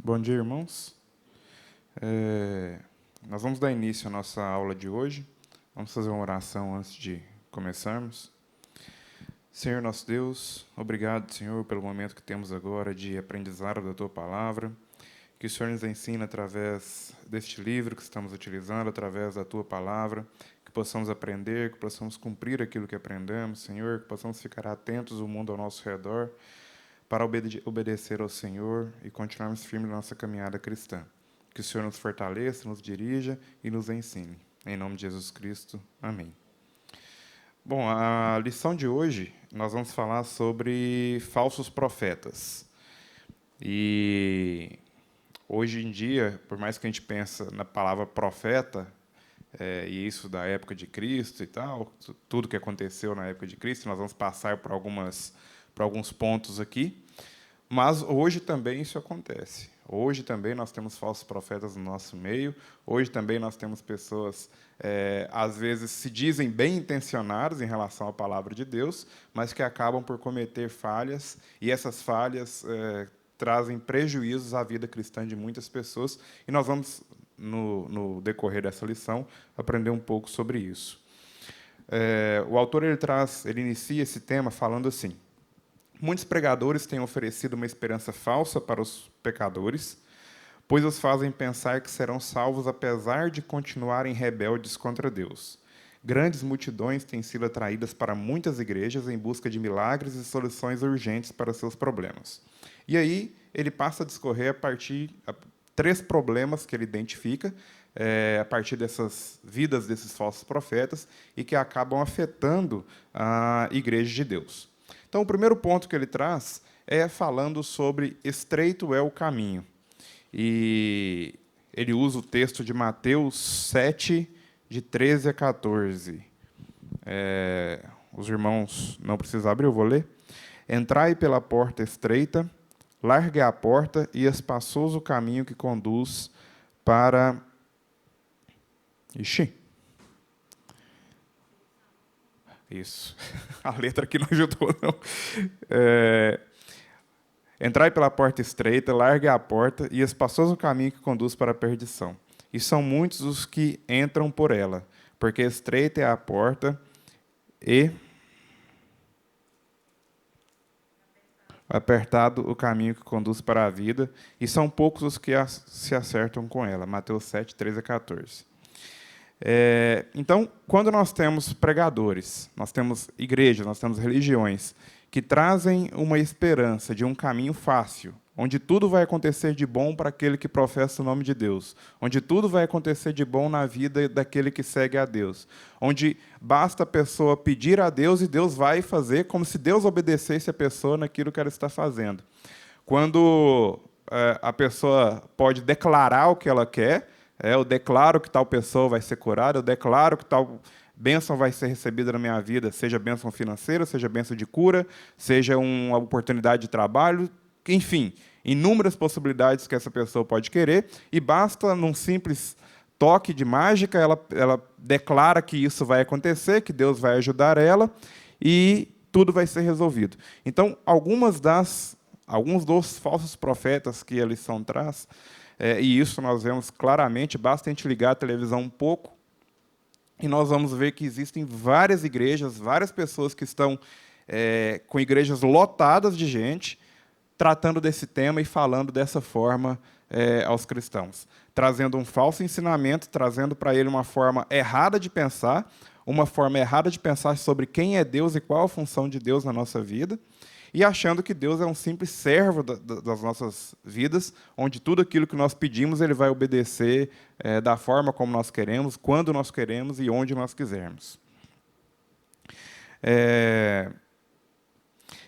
Bom dia, irmãos. Nós vamos dar início à nossa aula de hoje. Vamos fazer uma oração antes de começarmos. Senhor nosso Deus, obrigado, Senhor, pelo momento que temos agora de aprendizado da Tua Palavra, que o Senhor nos ensina através deste livro que estamos utilizando, através da Tua Palavra, que possamos aprender, que possamos cumprir aquilo que aprendemos, Senhor, que possamos ficar atentos ao mundo ao nosso redor, para obedecer ao Senhor e continuarmos firmes na nossa caminhada cristã. Que o Senhor nos fortaleça, nos dirija e nos ensine. Em nome de Jesus Cristo. Amém. Bom, a lição de hoje, nós vamos falar sobre falsos profetas. E hoje em dia, por mais que a gente pense na palavra profeta, e isso da época de Cristo e tal, tudo que aconteceu na época de Cristo, nós vamos passar por alguns pontos aqui, mas hoje também isso acontece. Hoje também nós temos falsos profetas no nosso meio, hoje também nós temos pessoas, às vezes, se dizem bem intencionadas em relação à palavra de Deus, mas que acabam por cometer falhas, e essas falhas trazem prejuízos à vida cristã de muitas pessoas, e nós vamos, no decorrer dessa lição, aprender um pouco sobre isso. O autor ele inicia esse tema falando assim: muitos pregadores têm oferecido uma esperança falsa para os pecadores, pois os fazem pensar que serão salvos apesar de continuarem rebeldes contra Deus. Grandes multidões têm sido atraídas para muitas igrejas em busca de milagres e soluções urgentes para seus problemas. E aí ele passa a discorrer três problemas que ele identifica a partir dessas vidas desses falsos profetas e que acabam afetando a igreja de Deus. Então, o primeiro ponto que ele traz é falando sobre estreito é o caminho. E ele usa o texto de Mateus 7, de 13 a 14. Os irmãos não precisam abrir, eu vou ler. Entrai pela porta estreita, largue a porta e espaçoso o caminho que conduz para... Isso. A letra aqui não ajudou, não. Entrai pela porta estreita, largue a porta e espaçoso o caminho que conduz para a perdição. E são muitos os que entram por ela, porque estreita é a porta e apertado o caminho que conduz para a vida, e são poucos os que se acertam com ela. Mateus 7, 13 a 14. Então, quando nós temos pregadores, nós temos igrejas, nós temos religiões que trazem uma esperança de um caminho fácil, onde tudo vai acontecer de bom para aquele que professa o nome de Deus, onde tudo vai acontecer de bom na vida daquele que segue a Deus, onde basta a pessoa pedir a Deus e Deus vai fazer como se Deus obedecesse a pessoa naquilo que ela está fazendo. Quando a pessoa pode declarar o que ela quer, eu declaro que tal pessoa vai ser curada, eu declaro que tal bênção vai ser recebida na minha vida, seja bênção financeira, seja bênção de cura, seja uma oportunidade de trabalho, enfim, inúmeras possibilidades que essa pessoa pode querer, e basta, num simples toque de mágica, ela declara que isso vai acontecer, que Deus vai ajudar ela, e tudo vai ser resolvido. Então, alguns dos falsos profetas que a lição traz, e isso nós vemos claramente, basta a gente ligar a televisão um pouco, e nós vamos ver que existem várias igrejas, várias pessoas que estão com igrejas lotadas de gente, tratando desse tema e falando dessa forma aos cristãos, trazendo um falso ensinamento, trazendo para ele uma forma errada de pensar, sobre quem é Deus e qual a função de Deus na nossa vida, e achando que Deus é um simples servo das nossas vidas, onde tudo aquilo que nós pedimos Ele vai obedecer da forma como nós queremos, quando nós queremos e onde nós quisermos.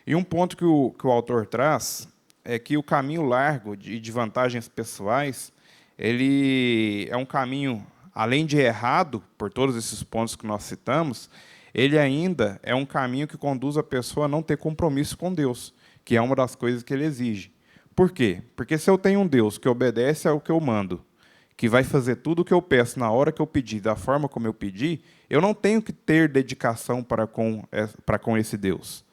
E um ponto que o autor traz é que o caminho largo de vantagens pessoais, ele é um caminho, além de errado, por todos esses pontos que nós citamos, ele ainda é um caminho que conduz a pessoa a não ter compromisso com Deus, que é uma das coisas que ele exige. Por quê? Porque se eu tenho um Deus que obedece ao que eu mando, que vai fazer tudo o que eu peço na hora que eu pedir, da forma como eu pedi, eu não tenho que ter dedicação para com esse Deus.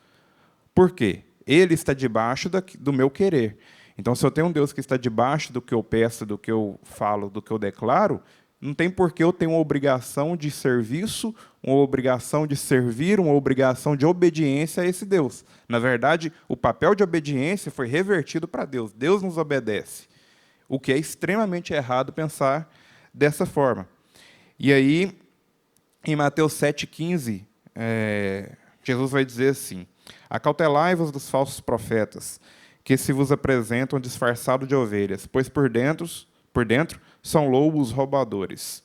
Por quê? Ele está debaixo do meu querer. Então, se eu tenho um Deus que está debaixo do que eu peço, do que eu falo, do que eu declaro, não tem por que eu ter uma obrigação de serviço, uma obrigação de servir, uma obrigação de obediência a esse Deus. Na verdade, o papel de obediência foi revertido para Deus. Deus nos obedece. O que é extremamente errado pensar dessa forma. E aí, em Mateus 7,15, Jesus vai dizer assim: acautelai-vos dos falsos profetas, que se vos apresentam disfarçados de ovelhas, pois por dentro são lobos roubadores.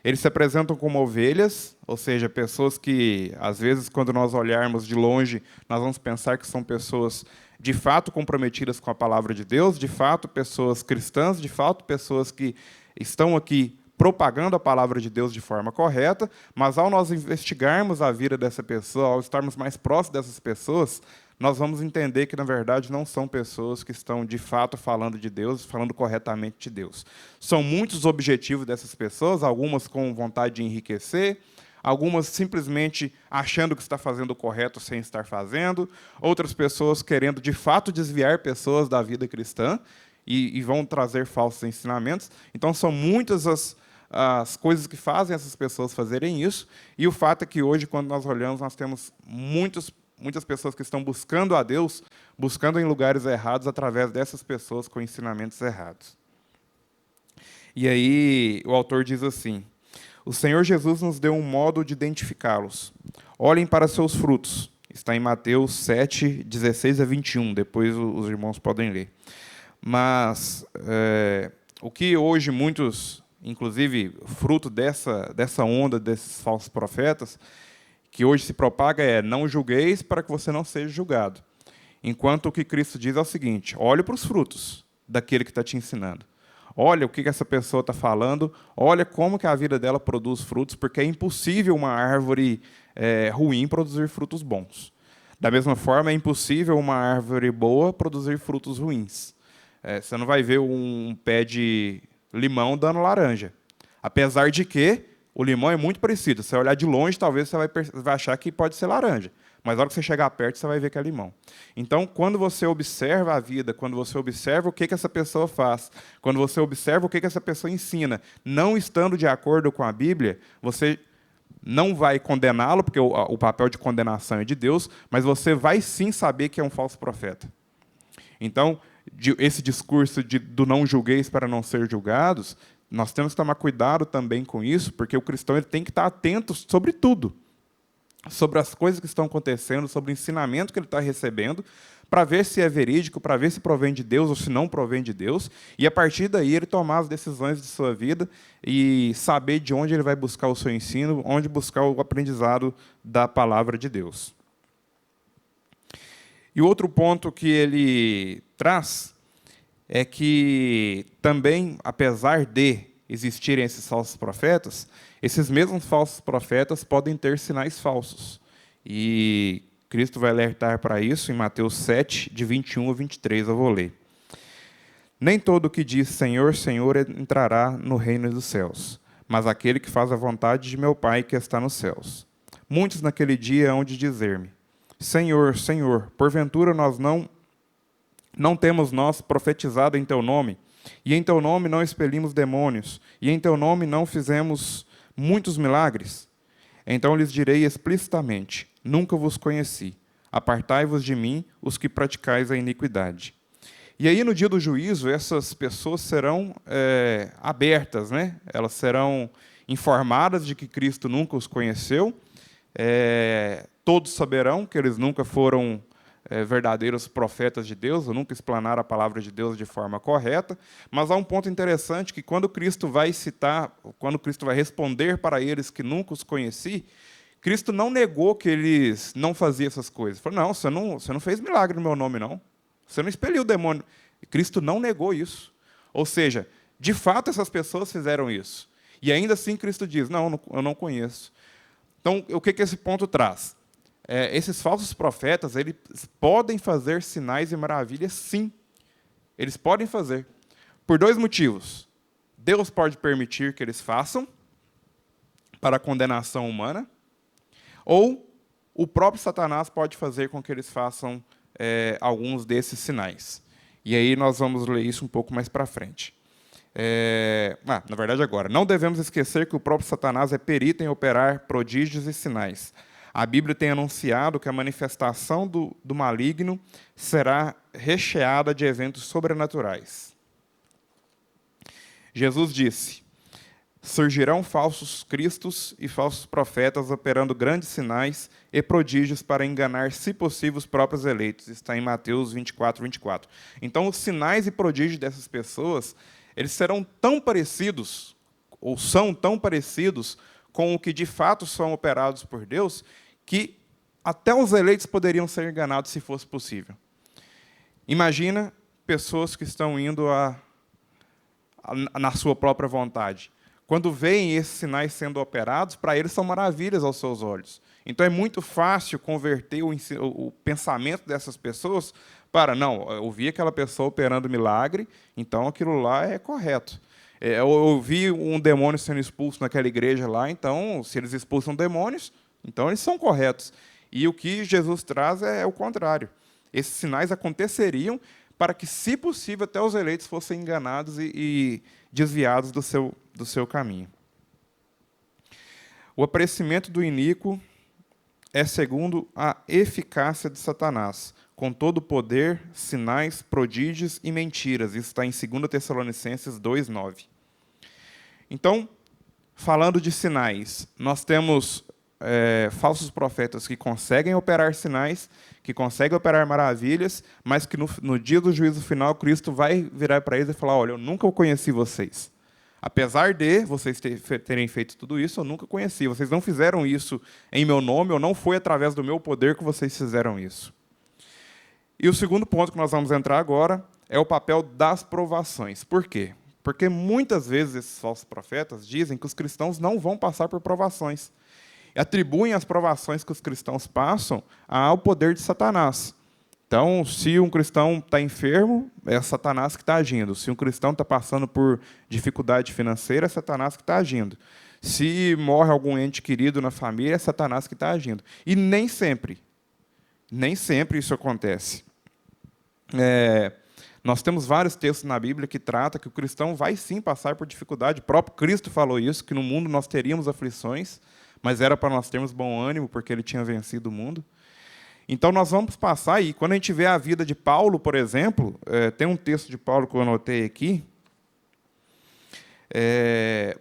Eles se apresentam como ovelhas, ou seja, pessoas que, às vezes, quando nós olharmos de longe, nós vamos pensar que são pessoas de fato comprometidas com a palavra de Deus, de fato pessoas cristãs, de fato pessoas que estão aqui propagando a palavra de Deus de forma correta, mas ao nós investigarmos a vida dessa pessoa, ao estarmos mais próximos dessas pessoas, nós vamos entender que, na verdade, não são pessoas que estão, de fato, falando de Deus, falando corretamente de Deus. São muitos os objetivos dessas pessoas, algumas com vontade de enriquecer, algumas simplesmente achando que está fazendo o correto sem estar fazendo, outras pessoas querendo, de fato, desviar pessoas da vida cristã e vão trazer falsos ensinamentos. Então, são muitas as coisas que fazem essas pessoas fazerem isso, e o fato é que hoje, quando nós olhamos, nós temos muitas pessoas que estão buscando a Deus, buscando em lugares errados, através dessas pessoas com ensinamentos errados. E aí, o autor diz assim: o Senhor Jesus nos deu um modo de identificá-los. Olhem para seus frutos. Está em Mateus 7, 16 a 21. Depois os irmãos podem ler. Mas o que hoje muitos, inclusive fruto dessa onda desses falsos profetas, que hoje se propaga é: não julgueis para que você não seja julgado. Enquanto o que Cristo diz é o seguinte: olhe para os frutos daquele que está te ensinando. Olha o que essa pessoa está falando, olha como que a vida dela produz frutos, porque é impossível uma árvore ruim produzir frutos bons. Da mesma forma, é impossível uma árvore boa produzir frutos ruins. Você não vai ver um pé de limão dando laranja. Apesar de que o limão é muito parecido. Se você olhar de longe, talvez você vai achar que pode ser laranja. Mas na hora que você chegar perto, você vai ver que é limão. Então, quando você observa a vida, quando você observa o que essa pessoa faz, quando você observa o que essa pessoa ensina, não estando de acordo com a Bíblia, você não vai condená-lo, porque o papel de condenação é de Deus, mas você vai sim saber que é um falso profeta. Então, esse discurso do não julgueis para não ser julgados, nós temos que tomar cuidado também com isso, porque o cristão ele tem que estar atento sobre tudo, sobre as coisas que estão acontecendo, sobre o ensinamento que ele está recebendo, para ver se é verídico, para ver se provém de Deus ou se não provém de Deus, e a partir daí ele tomar as decisões de sua vida e saber de onde ele vai buscar o seu ensino, onde buscar o aprendizado da palavra de Deus. E outro ponto que ele traz é que também, apesar de existirem esses falsos profetas, esses mesmos falsos profetas podem ter sinais falsos. E Cristo vai alertar para isso em Mateus 7, de 21 a 23, eu vou ler. Nem todo o que diz Senhor, Senhor entrará no reino dos céus, mas aquele que faz a vontade de meu Pai que está nos céus. Muitos naquele dia hão de dizer-me: Senhor, Senhor, porventura nós não temos nós profetizado em teu nome, e em teu nome não expelimos demônios, e em teu nome não fizemos muitos milagres? Então lhes direi explicitamente: nunca vos conheci. Apartai-vos de mim, os que praticais a iniquidade. E aí, no dia do juízo, essas pessoas serão abertas, né? Elas serão informadas de que Cristo nunca os conheceu. Todos saberão que eles nunca foram verdadeiros profetas de Deus, ou nunca explanaram a palavra de Deus de forma correta. Mas há um ponto interessante, que quando Cristo vai citar, quando Cristo vai responder para eles que nunca os conheci, Cristo não negou que eles não faziam essas coisas. Ele falou: não, você não fez milagre no meu nome, não. Você não expeliu o demônio. Cristo não negou isso. Ou seja, de fato essas pessoas fizeram isso. E ainda assim Cristo diz: não, eu não conheço. Então, o que esse ponto traz? Esses falsos profetas, eles podem fazer sinais e maravilhas, sim. Eles podem fazer. Por dois motivos. Deus pode permitir que eles façam, para a condenação humana, ou o próprio Satanás pode fazer com que eles façam alguns desses sinais. E aí nós vamos ler isso um pouco mais para frente. Na verdade, agora. Não devemos esquecer que o próprio Satanás é perito em operar prodígios e sinais. A Bíblia tem anunciado que a manifestação do maligno será recheada de eventos sobrenaturais. Jesus disse: surgirão falsos cristos e falsos profetas operando grandes sinais e prodígios para enganar, se possível, os próprios eleitos. Está em Mateus 24. Então, os sinais e prodígios dessas pessoas, eles serão tão parecidos, ou são tão parecidos, com o que de fato são operados por Deus, que até os eleitos poderiam ser enganados se fosse possível. Imagina pessoas que estão indo na sua própria vontade. Quando veem esses sinais sendo operados, para eles são maravilhas aos seus olhos. Então, é muito fácil converter o pensamento dessas pessoas para, não, eu vi aquela pessoa operando milagre, então aquilo lá é correto. Eu vi um demônio sendo expulso naquela igreja lá, então, se eles expulsam demônios, então eles são corretos. E o que Jesus traz é o contrário. Esses sinais aconteceriam para que, se possível, até os eleitos fossem enganados e desviados do seu caminho. O aparecimento do iníquo é segundo a eficácia de Satanás, com todo o poder, sinais, prodígios e mentiras. Isso está em 2 Tessalonicenses 2:9. Então, falando de sinais, nós temos falsos profetas que conseguem operar sinais, que conseguem operar maravilhas, mas que no dia do juízo final, Cristo vai virar para eles e falar: olha, eu nunca conheci vocês. Apesar de vocês terem feito tudo isso, eu nunca conheci. Vocês não fizeram isso em meu nome, ou não foi através do meu poder que vocês fizeram isso. E o segundo ponto que nós vamos entrar agora é o papel das provações. Por quê? Porque muitas vezes esses falsos profetas dizem que os cristãos não vão passar por provações. E atribuem as provações que os cristãos passam ao poder de Satanás. Então, se um cristão está enfermo, é Satanás que está agindo. Se um cristão está passando por dificuldade financeira, é Satanás que está agindo. Se morre algum ente querido na família, é Satanás que está agindo. E nem sempre isso acontece. Nós temos vários textos na Bíblia que tratam que o cristão vai sim passar por dificuldade. O próprio Cristo falou isso, que no mundo nós teríamos aflições, mas era para nós termos bom ânimo, porque ele tinha vencido o mundo. Então, nós vamos passar, e quando a gente vê a vida de Paulo, por exemplo, tem um texto de Paulo que eu anotei aqui.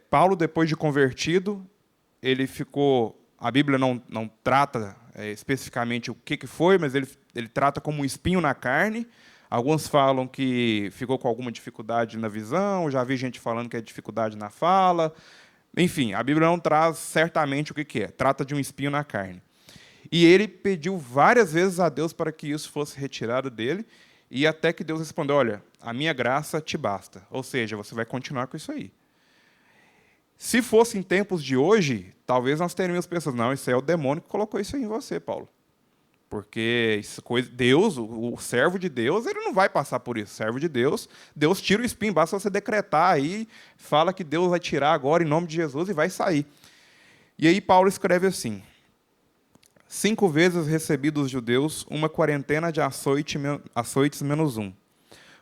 Paulo, depois de convertido, ele ficou... A Bíblia não trata especificamente o que foi, mas ele trata como um espinho na carne. Alguns falam que ficou com alguma dificuldade na visão, já vi gente falando que é dificuldade na fala. Enfim, a Bíblia não traz certamente o que é. Trata de um espinho na carne. E ele pediu várias vezes a Deus para que isso fosse retirado dele, e até que Deus respondeu: olha, a minha graça te basta. Ou seja, você vai continuar com isso aí. Se fosse em tempos de hoje, talvez nós teríamos pessoas: não, isso é o demônio que colocou isso aí em você, Paulo. Porque Deus, o servo de Deus, ele não vai passar por isso. O servo de Deus, Deus tira o espinho, basta você decretar aí, fala que Deus vai tirar agora em nome de Jesus e vai sair. E aí Paulo escreve assim: 5 vezes recebi dos judeus uma quarentena de açoites menos 1.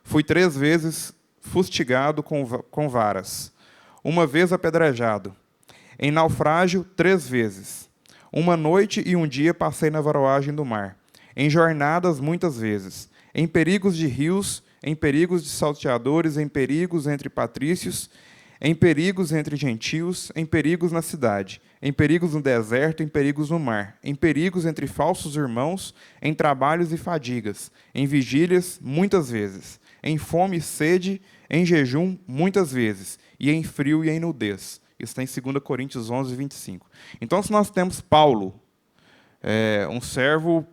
Fui 3 vezes fustigado com varas. 1 vez apedrejado. Em naufrágio, 3 vezes. 1 noite e 1 dia passei na varoagem do mar. Em jornadas, muitas vezes. Em perigos de rios, em perigos de salteadores, em perigos entre patrícios, em perigos entre gentios, em perigos na cidade, em perigos no deserto, em perigos no mar, em perigos entre falsos irmãos, em trabalhos e fadigas, em vigílias, muitas vezes, em fome e sede, em jejum, muitas vezes, e em frio e em nudez. Isso está em 2 Coríntios 11:25. Então, se nós temos Paulo, um servo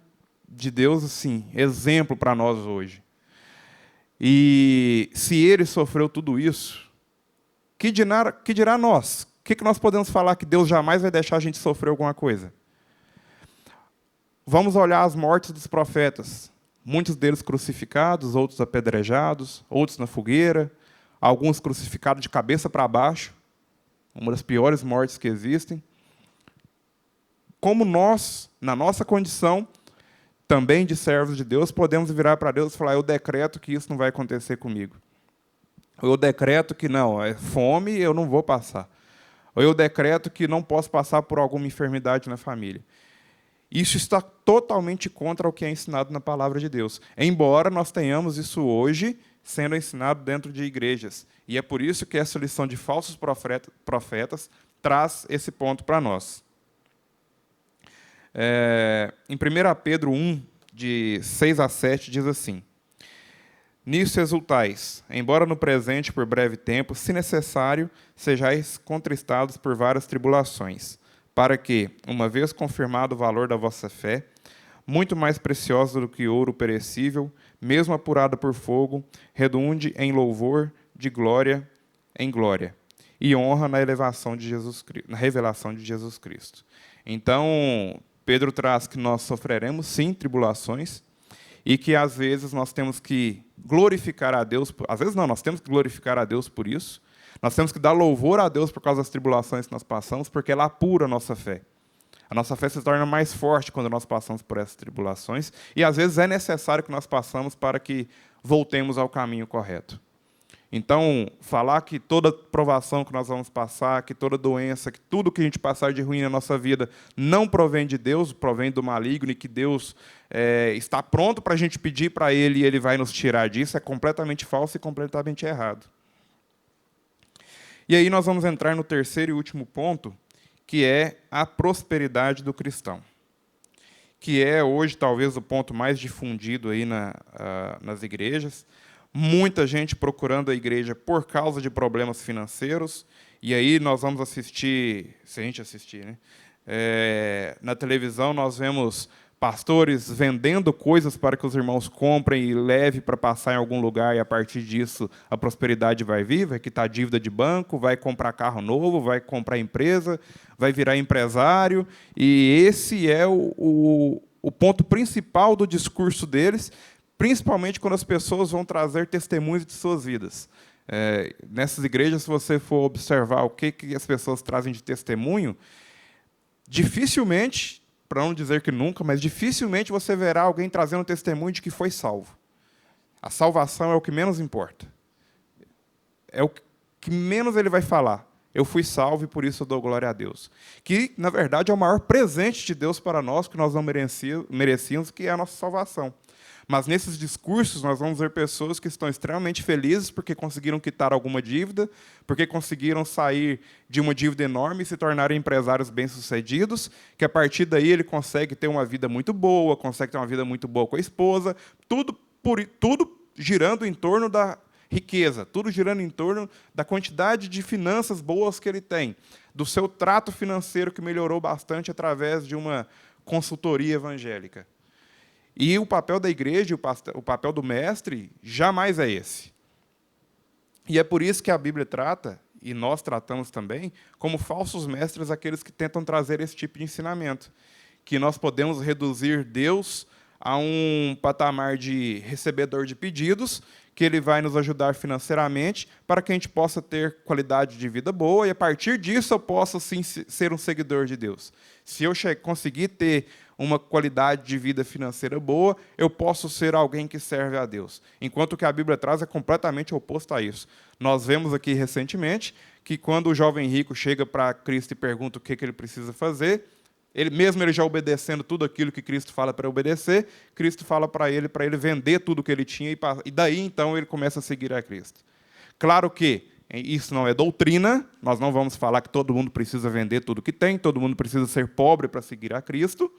de Deus, assim, exemplo para nós hoje, e se ele sofreu tudo isso, que dirá nós? O que nós podemos falar que Deus jamais vai deixar a gente sofrer alguma coisa? Vamos olhar as mortes dos profetas. Muitos deles crucificados, outros apedrejados, outros na fogueira, alguns crucificados de cabeça para baixo, uma das piores mortes que existem. Como nós, na nossa condição, também de servos de Deus, podemos virar para Deus e falar: eu decreto que isso não vai acontecer comigo. Ou eu decreto que não, é fome, eu não vou passar. Ou eu decreto que não posso passar por alguma enfermidade na família. Isso está totalmente contra o que é ensinado na palavra de Deus. Embora nós tenhamos isso hoje sendo ensinado dentro de igrejas. E é por isso que essa lição de falsos profetas traz esse ponto para nós. Em 1 Pedro 1, de 6 a 7, diz assim: nisso exultais, embora no presente, por breve tempo, se necessário, sejais contristados por várias tribulações, para que, uma vez confirmado o valor da vossa fé, muito mais preciosa do que ouro perecível, mesmo apurada por fogo, redunde em louvor de glória em glória, e honra na revelação de Jesus Cristo. Então, Pedro traz que nós sofreremos, sim, tribulações, e que, às vezes, nós temos que glorificar a Deus. Às vezes, não, nós temos que glorificar a Deus por isso. Nós temos que dar louvor a Deus por causa das tribulações que nós passamos, porque ela apura a nossa fé. A nossa fé se torna mais forte quando nós passamos por essas tribulações, e, às vezes, é necessário que nós passamos para que voltemos ao caminho correto. Então, falar que toda provação que nós vamos passar, que toda doença, que tudo que a gente passar de ruim na nossa vida não provém de Deus, provém do maligno, e que Deus está pronto para a gente pedir para Ele e Ele vai nos tirar disso, é completamente falso e completamente errado. E aí nós vamos entrar no terceiro e último ponto, que é a prosperidade do cristão, que é hoje talvez o ponto mais difundido aí nas igrejas. Muita gente procurando a igreja por causa de problemas financeiros, e aí nós vamos assistir, se a gente assistir, né? Na televisão nós vemos pastores vendendo coisas para que os irmãos comprem e levem para passar em algum lugar, e a partir disso a prosperidade vai vir, vai quitar dívida de banco, vai comprar carro novo, vai comprar empresa, vai virar empresário, e esse é o ponto principal do discurso deles, principalmente quando as pessoas vão trazer testemunhos de suas vidas. Nessas igrejas, se você for observar o que as pessoas trazem de testemunho, dificilmente, para não dizer que nunca, mas dificilmente você verá alguém trazendo testemunho de que foi salvo. A salvação é o que menos importa. É o que menos ele vai falar. Eu fui salvo e por isso eu dou glória a Deus. Que, na verdade, é o maior presente de Deus para nós, que nós não merecíamos, que é a nossa salvação. Mas nesses discursos nós vamos ver pessoas que estão extremamente felizes porque conseguiram quitar alguma dívida, porque conseguiram sair de uma dívida enorme e se tornarem empresários bem-sucedidos, que a partir daí ele consegue ter uma vida muito boa, consegue ter uma vida muito boa com a esposa, tudo girando em torno da riqueza, tudo girando em torno da quantidade de finanças boas que ele tem, do seu trato financeiro que melhorou bastante através de uma consultoria evangélica. E o papel da igreja, o papel do mestre, jamais é esse. E é por isso que a Bíblia trata, e nós tratamos também, como falsos mestres aqueles que tentam trazer esse tipo de ensinamento. Que nós podemos reduzir Deus a um patamar de recebedor de pedidos, que Ele vai nos ajudar financeiramente, para que a gente possa ter qualidade de vida boa, e a partir disso eu possa, sim, ser um seguidor de Deus. Se eu conseguir ter uma qualidade de vida financeira boa, eu posso ser alguém que serve a Deus. Enquanto o que a Bíblia traz é completamente oposto a isso. Nós vemos aqui recentemente que quando o jovem rico chega para Cristo e pergunta o que ele precisa fazer, ele já obedecendo tudo aquilo que Cristo fala para obedecer, Cristo fala para ele vender tudo que ele tinha, e daí então ele começa a seguir a Cristo. Claro que isso não é doutrina, nós não vamos falar que todo mundo precisa vender tudo que tem, todo mundo precisa ser pobre para seguir a Cristo.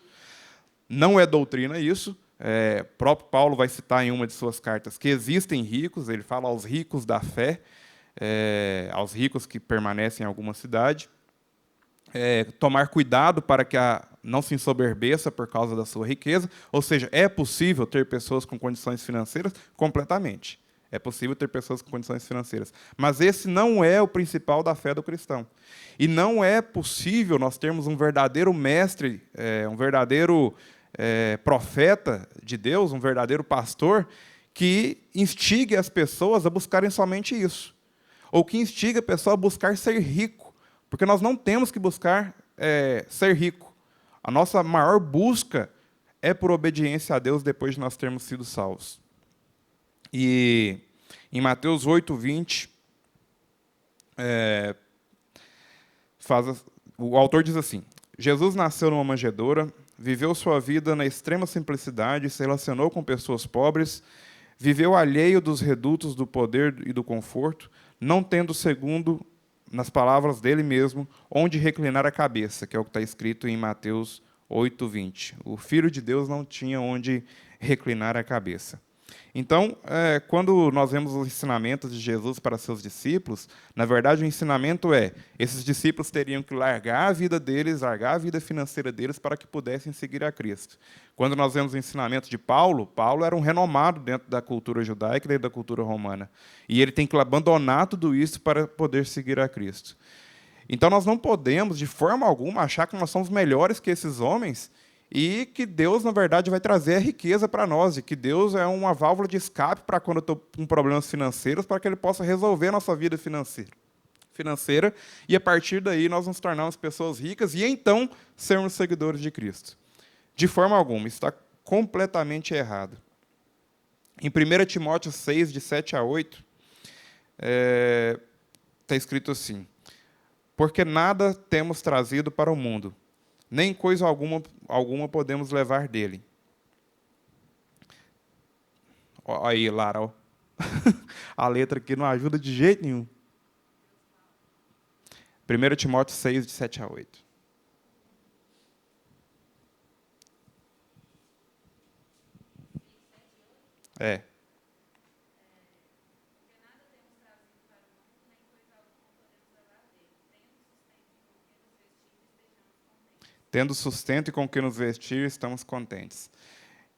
Não é doutrina isso. O próprio Paulo vai citar em uma de suas cartas que existem ricos, ele fala aos ricos da fé, aos ricos que permanecem em alguma cidade, tomar cuidado para que não se ensoberbeça por causa da sua riqueza, ou seja, é possível ter pessoas com condições financeiras completamente. É possível ter pessoas com condições financeiras. Mas esse não é o principal da fé do cristão. E não é possível nós termos um verdadeiro mestre, um verdadeiro profeta de Deus, um verdadeiro pastor, que instigue as pessoas a buscarem somente isso. Ou que instigue a pessoa a buscar ser rico. Porque nós não temos que buscar ser rico. A nossa maior busca é por obediência a Deus depois de nós termos sido salvos. E em Mateus 8:20, o autor diz assim: Jesus nasceu numa manjedoura, viveu sua vida na extrema simplicidade, se relacionou com pessoas pobres, viveu alheio dos redutos do poder e do conforto, não tendo, segundo, nas palavras dele mesmo, onde reclinar a cabeça, que é o que está escrito em Mateus 8:20. O Filho de Deus não tinha onde reclinar a cabeça. Então, quando nós vemos os ensinamentos de Jesus para seus discípulos, na verdade o ensinamento esses discípulos teriam que largar a vida deles, largar a vida financeira deles para que pudessem seguir a Cristo. Quando nós vemos o ensinamento de Paulo, Paulo era um renomado dentro da cultura judaica e dentro da cultura romana. E ele tem que abandonar tudo isso para poder seguir a Cristo. Então nós não podemos, de forma alguma, achar que nós somos melhores que esses homens e que Deus, na verdade, vai trazer a riqueza para nós, e que Deus é uma válvula de escape para quando eu estou com problemas financeiros, para que Ele possa resolver a nossa vida financeira, e a partir daí nós nos tornarmos pessoas ricas e então sermos seguidores de Cristo. De forma alguma, isso está completamente errado. Em 1 Timóteo 6, de 7 a 8, está escrito assim: porque nada temos trazido para o mundo, nem coisa alguma podemos levar dele. Olha aí, Lara, ó. A letra aqui não ajuda de jeito nenhum. 1 Timóteo 6, de 7 a 8. Tendo sustento e com que nos vestir, estamos contentes.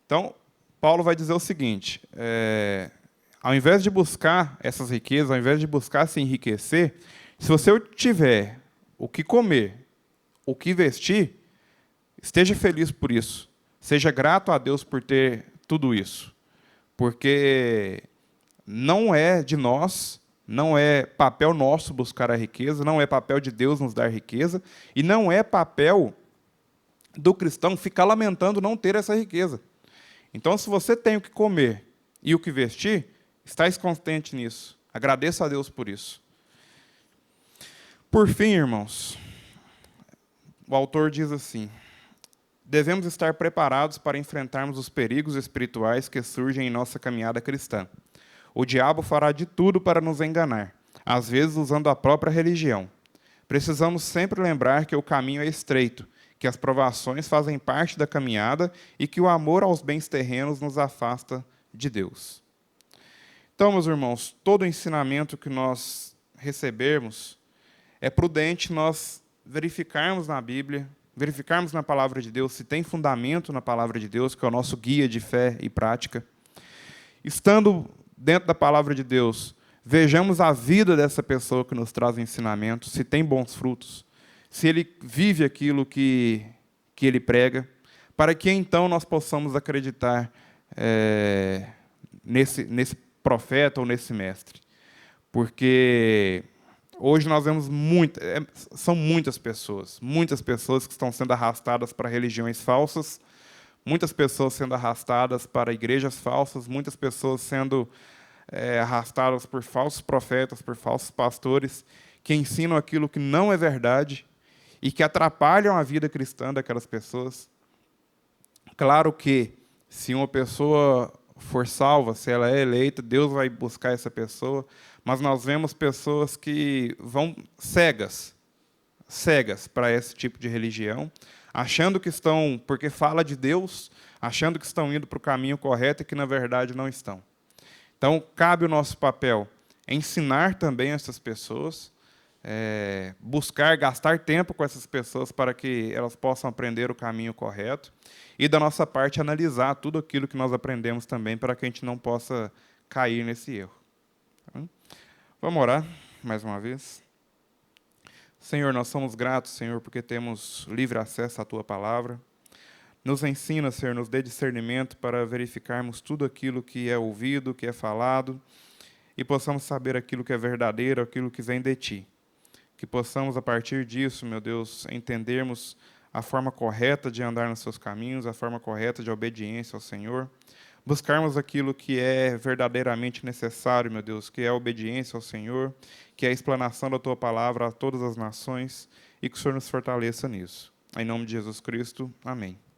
Então, Paulo vai dizer o seguinte: ao invés de buscar essas riquezas, ao invés de buscar se enriquecer, se você tiver o que comer, o que vestir, esteja feliz por isso. Seja grato a Deus por ter tudo isso. Porque não é de nós, não é papel nosso buscar a riqueza, não é papel de Deus nos dar riqueza, e não é papel do cristão ficar lamentando não ter essa riqueza. Então, se você tem o que comer e o que vestir, estais contente nisso. Agradeça a Deus por isso. Por fim, irmãos, o autor diz assim: devemos estar preparados para enfrentarmos os perigos espirituais que surgem em nossa caminhada cristã. O diabo fará de tudo para nos enganar, às vezes usando a própria religião. Precisamos sempre lembrar que o caminho é estreito, que as provações fazem parte da caminhada e que o amor aos bens terrenos nos afasta de Deus. Então, meus irmãos, todo ensinamento que nós recebermos, é prudente nós verificarmos na Bíblia, verificarmos na palavra de Deus se tem fundamento na palavra de Deus, que é o nosso guia de fé e prática. Estando dentro da palavra de Deus, vejamos a vida dessa pessoa que nos traz ensinamento, se tem bons frutos, se ele vive aquilo que ele prega, para que então nós possamos acreditar nesse profeta ou nesse mestre. Porque hoje nós vemos são muitas pessoas que estão sendo arrastadas para religiões falsas, muitas pessoas sendo arrastadas para igrejas falsas, muitas pessoas sendo arrastadas por falsos profetas, por falsos pastores, que ensinam aquilo que não é verdade e que atrapalham a vida cristã daquelas pessoas. Claro que, se uma pessoa for salva, se ela é eleita, Deus vai buscar essa pessoa, mas nós vemos pessoas que vão cegas para esse tipo de religião, achando que estão, porque fala de Deus, achando que estão indo para o caminho correto e que, na verdade, não estão. Então, cabe o nosso papel ensinar também essas pessoas, buscar, gastar tempo com essas pessoas para que elas possam aprender o caminho correto e, da nossa parte, analisar tudo aquilo que nós aprendemos também para que a gente não possa cair nesse erro. Vamos orar mais uma vez. Senhor, nós somos gratos, Senhor, porque temos livre acesso à Tua palavra. Nos ensina, Senhor, nos dê discernimento para verificarmos tudo aquilo que é ouvido, que é falado, e possamos saber aquilo que é verdadeiro, aquilo que vem de Ti. Que possamos, a partir disso, meu Deus, entendermos a forma correta de andar nos seus caminhos, a forma correta de obediência ao Senhor. Buscarmos aquilo que é verdadeiramente necessário, meu Deus, que é a obediência ao Senhor, que é a explanação da Tua palavra a todas as nações, e que o Senhor nos fortaleça nisso. Em nome de Jesus Cristo, amém.